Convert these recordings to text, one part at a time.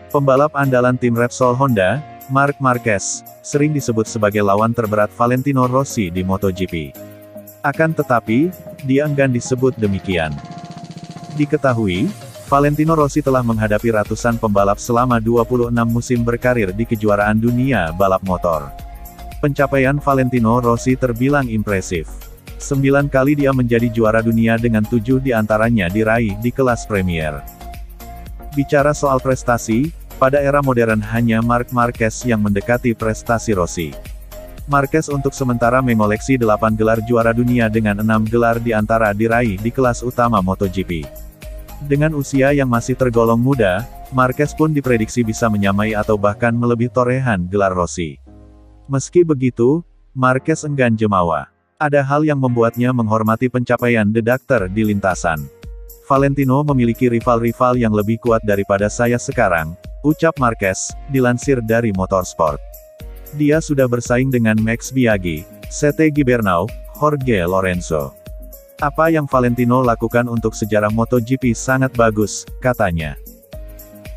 Pembalap andalan tim Repsol Honda, Marc Marquez, sering disebut sebagai lawan terberat Valentino Rossi di MotoGP. Akan tetapi, dia enggan disebut demikian. Diketahui, Valentino Rossi telah menghadapi ratusan pembalap selama 26 musim berkarir di kejuaraan dunia balap motor. Pencapaian Valentino Rossi terbilang impresif. 9 kali dia menjadi juara dunia dengan 7 diantaranya diraih di kelas Premier. Bicara soal prestasi, pada era modern hanya Marc Marquez yang mendekati prestasi Rossi. Marquez untuk sementara mengoleksi 8 gelar juara dunia dengan 6 gelar diantara diraih di kelas utama MotoGP. Dengan usia yang masih tergolong muda, Marquez pun diprediksi bisa menyamai atau bahkan melebihi torehan gelar Rossi. Meski begitu, Marquez enggan jemawa. Ada hal yang membuatnya menghormati pencapaian The Doctor di lintasan. Valentino memiliki rival-rival yang lebih kuat daripada saya sekarang, ucap Marquez, dilansir dari Motorsport. Dia sudah bersaing dengan Max Biaggi, Sete Gibernau, Jorge Lorenzo. Apa yang Valentino lakukan untuk sejarah MotoGP sangat bagus, katanya.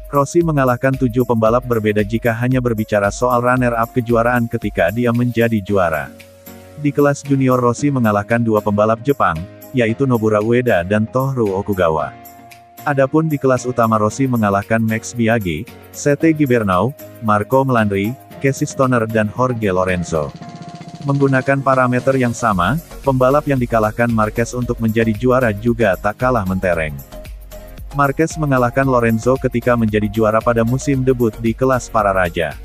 Rossi mengalahkan 7 pembalap berbeda jika hanya berbicara soal runner-up kejuaraan ketika dia menjadi juara. Di kelas junior Rossi mengalahkan 2 pembalap Jepang, yaitu Nobura Ueda dan Tohru Okugawa. Adapun di kelas utama Rossi mengalahkan Max Biaggi, Sete Gibernau, Marco Melandri, Casey Stoner dan Jorge Lorenzo. Menggunakan parameter yang sama, pembalap yang dikalahkan Marquez untuk menjadi juara juga tak kalah mentereng. Marquez mengalahkan Lorenzo ketika menjadi juara pada musim debut di kelas para raja.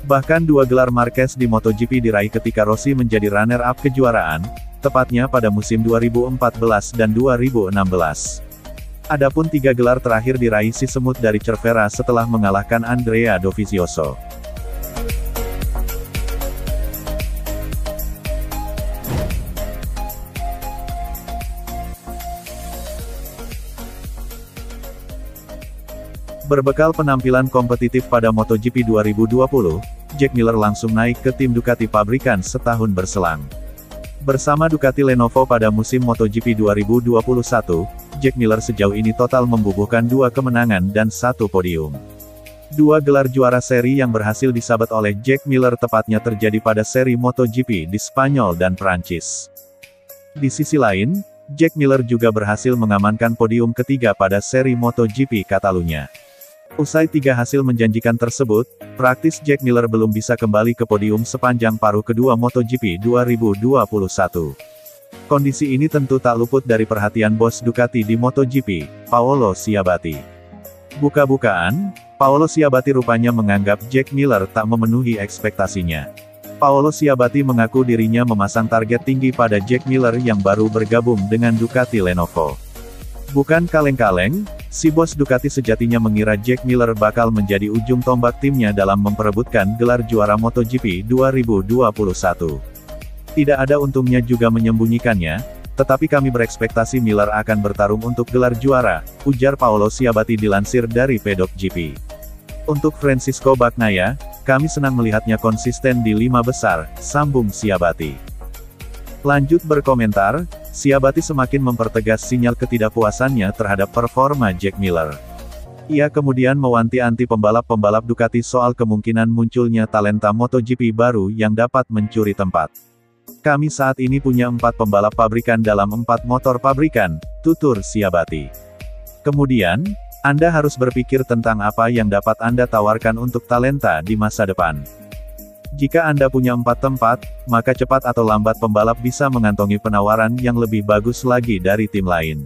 Bahkan 2 gelar Marquez di MotoGP diraih ketika Rossi menjadi runner-up kejuaraan, tepatnya pada musim 2014 dan 2016. Adapun 3 gelar terakhir diraih si semut dari Cervera setelah mengalahkan Andrea Dovizioso. Berbekal penampilan kompetitif pada MotoGP 2020, Jack Miller langsung naik ke tim Ducati pabrikan setahun berselang. Bersama Ducati Lenovo pada musim MotoGP 2021, Jack Miller sejauh ini total membubuhkan 2 kemenangan dan 1 podium. 2 gelar juara seri yang berhasil disabet oleh Jack Miller tepatnya terjadi pada seri MotoGP di Spanyol dan Prancis. Di sisi lain, Jack Miller juga berhasil mengamankan podium ketiga pada seri MotoGP Catalunya. Usai 3 hasil menjanjikan tersebut, praktis Jack Miller belum bisa kembali ke podium sepanjang paruh kedua MotoGP 2021. Kondisi ini tentu tak luput dari perhatian bos Ducati di MotoGP, Paolo Sciabatti. Buka-bukaan, Paolo Sciabatti rupanya menganggap Jack Miller tak memenuhi ekspektasinya. Paolo Sciabatti mengaku dirinya memasang target tinggi pada Jack Miller yang baru bergabung dengan Ducati Lenovo. Bukan kaleng-kaleng, si bos Ducati sejatinya mengira Jack Miller bakal menjadi ujung tombak timnya dalam memperebutkan gelar juara MotoGP 2021. Tidak ada untungnya juga menyembunyikannya, tetapi kami berekspektasi Miller akan bertarung untuk gelar juara, ujar Paolo Sciabatti dilansir dari Pedok GP. Untuk Francisco Bagnaia, kami senang melihatnya konsisten di 5 besar, sambung Sciabatti. Lanjut berkomentar, Sciabatti semakin mempertegas sinyal ketidakpuasannya terhadap performa Jack Miller. Ia kemudian mewanti-wanti pembalap-pembalap Ducati soal kemungkinan munculnya talenta MotoGP baru yang dapat mencuri tempat. Kami saat ini punya 4 pembalap pabrikan dalam 4 motor pabrikan, tutur Sciabatti. Kemudian, Anda harus berpikir tentang apa yang dapat Anda tawarkan untuk talenta di masa depan. Jika Anda punya 4 tempat, maka cepat atau lambat pembalap bisa mengantongi penawaran yang lebih bagus lagi dari tim lain.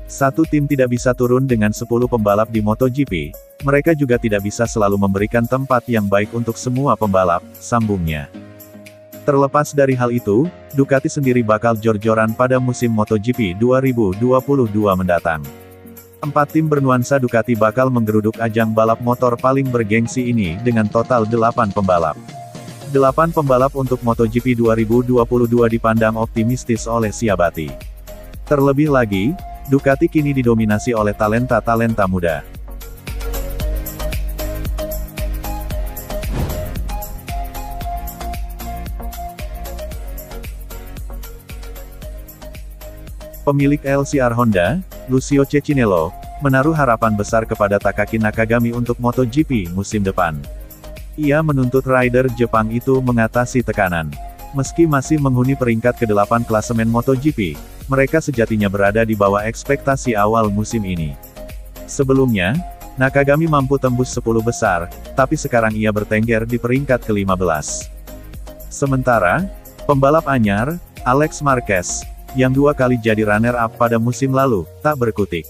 Satu tim tidak bisa turun dengan 10 pembalap di MotoGP, mereka juga tidak bisa selalu memberikan tempat yang baik untuk semua pembalap, sambungnya. Terlepas dari hal itu, Ducati sendiri bakal jor-joran pada musim MotoGP 2022 mendatang. 4 tim bernuansa Ducati bakal menggeruduk ajang balap motor paling bergengsi ini dengan total 8 pembalap. 8 pembalap untuk MotoGP 2022 dipandang optimistis oleh Sciabatti. Terlebih lagi, Ducati kini didominasi oleh talenta-talenta muda. Pemilik LCR Honda, Lucio Cecchinello, menaruh harapan besar kepada Takaki Nakagami untuk MotoGP musim depan. Ia menuntut rider Jepang itu mengatasi tekanan. Meski masih menghuni peringkat ke-8 klasemen MotoGP, mereka sejatinya berada di bawah ekspektasi awal musim ini. Sebelumnya, Nakagami mampu tembus 10 besar, tapi sekarang ia bertengger di peringkat ke-15. Sementara, pembalap anyar, Alex Marquez, yang 2 kali jadi runner-up pada musim lalu, tak berkutik.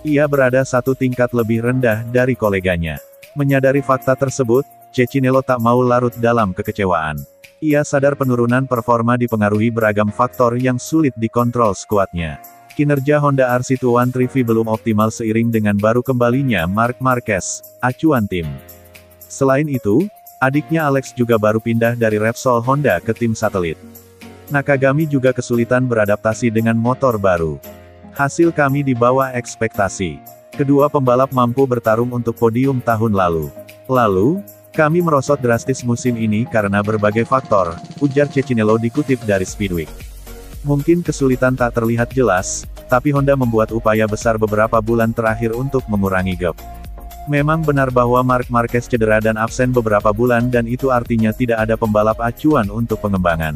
Ia berada 1 tingkat lebih rendah dari koleganya. Menyadari fakta tersebut, Cecinello tak mau larut dalam kekecewaan. Ia sadar penurunan performa dipengaruhi beragam faktor yang sulit dikontrol skuadnya. Kinerja Honda RC213V belum optimal seiring dengan baru kembalinya Marc Marquez, acuan tim. Selain itu, adiknya Alex juga baru pindah dari Repsol Honda ke tim satelit. Nakagami juga kesulitan beradaptasi dengan motor baru. Hasil kami di bawah ekspektasi. Kedua pembalap mampu bertarung untuk podium tahun lalu. Lalu, kami merosot drastis musim ini karena berbagai faktor, ujar Cecinello dikutip dari Speedweek. Mungkin kesulitan tak terlihat jelas, tapi Honda membuat upaya besar beberapa bulan terakhir untuk mengurangi gap. Memang benar bahwa Marc Marquez cedera dan absen beberapa bulan dan itu artinya tidak ada pembalap acuan untuk pengembangan.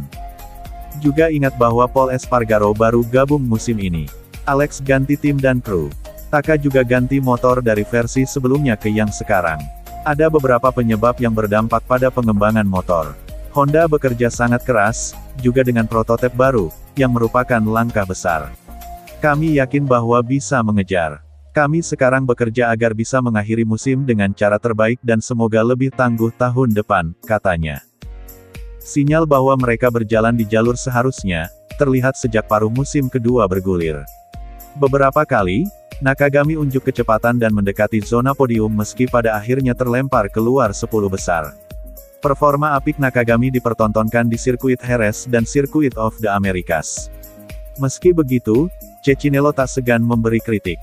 Juga ingat bahwa Paul Espargaro baru gabung musim ini. Alex ganti tim dan kru. Taka juga ganti motor dari versi sebelumnya ke yang sekarang. Ada beberapa penyebab yang berdampak pada pengembangan motor. Honda bekerja sangat keras, juga dengan prototip baru, yang merupakan langkah besar. Kami yakin bahwa bisa mengejar. Kami sekarang bekerja agar bisa mengakhiri musim dengan cara terbaik dan semoga lebih tangguh tahun depan, katanya. Sinyal bahwa mereka berjalan di jalur seharusnya, terlihat sejak paruh musim kedua bergulir. Beberapa kali, Nakagami unjuk kecepatan dan mendekati zona podium meski pada akhirnya terlempar keluar 10 besar. Performa apik Nakagami dipertontonkan di sirkuit Jerez dan sirkuit of the Americas. Meski begitu, Cecinello tak segan memberi kritik.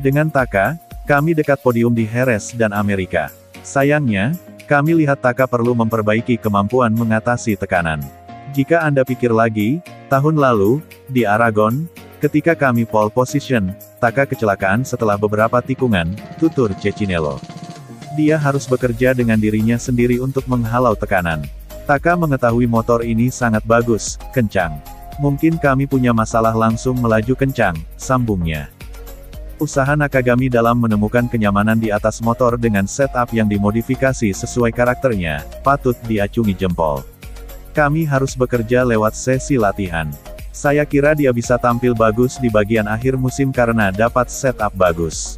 Dengan Taka, kami dekat podium di Jerez dan Amerika. Sayangnya, kami lihat Taka perlu memperbaiki kemampuan mengatasi tekanan. Jika Anda pikir lagi, tahun lalu, di Aragon, ketika kami pole position, Taka kecelakaan setelah beberapa tikungan, tutur Cecinello. Dia harus bekerja dengan dirinya sendiri untuk menghalau tekanan. Taka mengetahui motor ini sangat bagus, kencang. Mungkin kami punya masalah langsung melaju kencang, sambungnya. Usaha Nakagami dalam menemukan kenyamanan di atas motor dengan setup yang dimodifikasi sesuai karakternya, patut diacungi jempol. Kami harus bekerja lewat sesi latihan. Saya kira dia bisa tampil bagus di bagian akhir musim karena dapat setup bagus.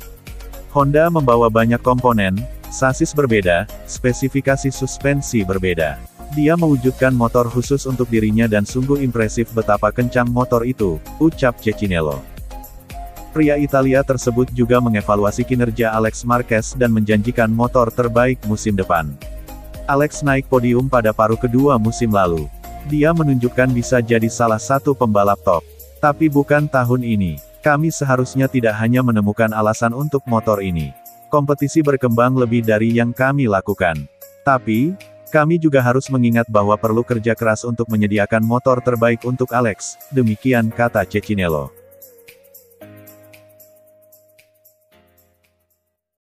Honda membawa banyak komponen, sasis berbeda, spesifikasi suspensi berbeda. Dia mewujudkan motor khusus untuk dirinya dan sungguh impresif betapa kencang motor itu, ucap Cecinello. Pria Italia tersebut juga mengevaluasi kinerja Alex Marquez dan menjanjikan motor terbaik musim depan. Alex naik podium pada paruh kedua musim lalu. Dia menunjukkan bisa jadi salah satu pembalap top. Tapi bukan tahun ini. Kami seharusnya tidak hanya menemukan alasan untuk motor ini. Kompetisi berkembang lebih dari yang kami lakukan. Tapi, kami juga harus mengingat bahwa perlu kerja keras untuk menyediakan motor terbaik untuk Alex, demikian kata Cecinello.